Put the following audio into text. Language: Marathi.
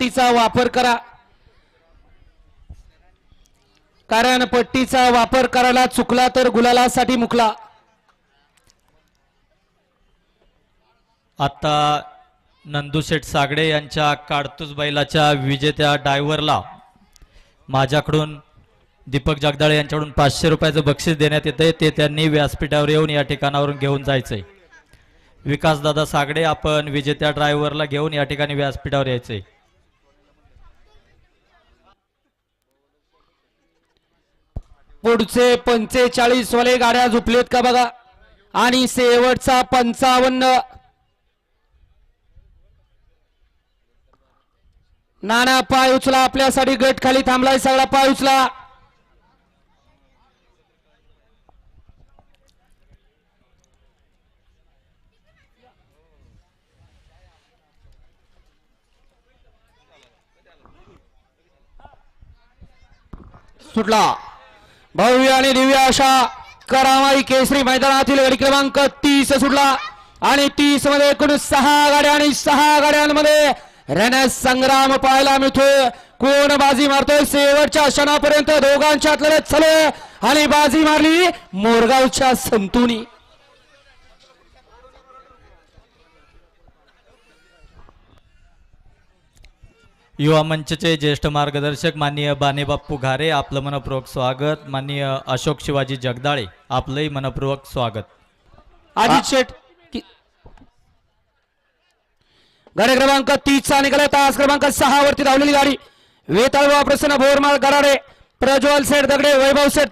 पट्टीचा वापर करा, कारण पट्टीचा वापर करायला चुकला तर गुलालासाठी मुकला। आता नंदूशेठ सागडे यांच्या काडतूस बैलाच्या विजेत्या ड्रायव्हरला माझ्याकडून दीपक जगदाळे यांच्याकडून 500 रुपयाचं बक्षीस देण्यात येतंय, ते त्यांनी व्यासपीठावर येऊन या ठिकाणावरून घेऊन जायचंय। विकासदादा सागडे आपण विजेत्या ड्रायव्हरला घेऊन या ठिकाणी व्यासपीठावर यायचंय। पुढचे 45 वाले गाड्या झुपलेत का बघा, आणि शेवटचा 55। नाना पाय उचला, आपल्यासाठी गट खाली थांबलाय, सगळा पाय उचला। सुटला भव्य आणि दिव्य अशा करामाई केसरी मैदानातील गाडी क्रमांक 30 सुटला, आणि 30 मध्ये एकूण 6 गाड्या आणि 6 गाड्यांमध्ये रणसंग्राम पाहायला मिळतोय। कोण बाजी मारतोय शेवटच्या क्षणापर्यंत दोघांच्यात लढत चालू आहे, आणि बाजी मारली मोरगावच्या संतुनी। युवा मंचचे ज्येष्ठ मार्गदर्शक माननीय बानेबाप्पू घारे आपलं मनपूर्वक स्वागत। माननीय अशोक शिवाजी जगदाळे आपलंही मनपूर्वक स्वागत। अजित शेठ गाडी क्रमांक 30 चा निघाला, तास क्रमांक 6 वरती धावलेली गाडी वेताळ प्रसन्न भोरमाळ गराडे, प्रज्वल शेठ दगडे, वैभव शेठ